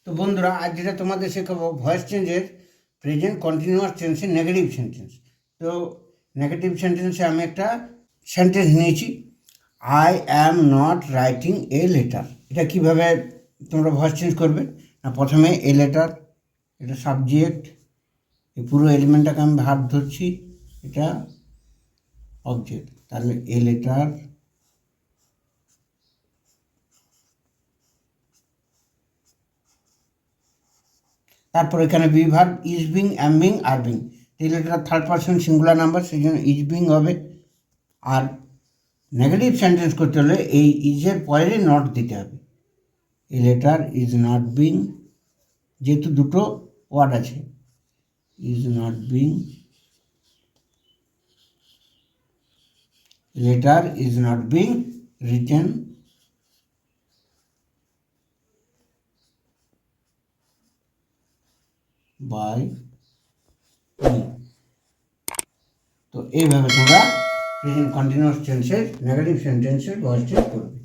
তো বন্ধুরা, আজ যেটা তোমাদের শেখাবো ভয়েস চেঞ্জের প্রেজেন্ট কন্টিনিউয়াস টেন্সের নেগেটিভ সেন্টেন্স। তো নেগেটিভ সেন্টেন্সে আমি একটা সেন্টেন্স নিয়েছি, I am not writing a letter. এটা কীভাবে তোমরা ভয়েস চেঞ্জ করবে না, প্রথমে এ লেটার, এটা সাবজেক্ট, এই পুরো এলিমেন্টটাকে আমি ভার্ব ধরছি, এটা অবজেক্ট, তাহলে এ লেটার, তারপর এখানে be verb is being, am being, are being. এই letter third person singular number, সেই জন্য ইজ বিং হবে। আর নেগেটিভ সেন্টেন্স করতে হলে এই ইজের পরে নট দিতে হবে। এই লেটার ইজ নট বিং, যেহেতু দুটো ওয়ার্ড আছে, is not being, letter is not being written by me. তো এইভাবে তোমরা প্রেজেন্ট কন্টিনিউয়াস টেন্সের নেগেটিভ সেন্টেন্সের ভয়েস চেঞ্জ করবে।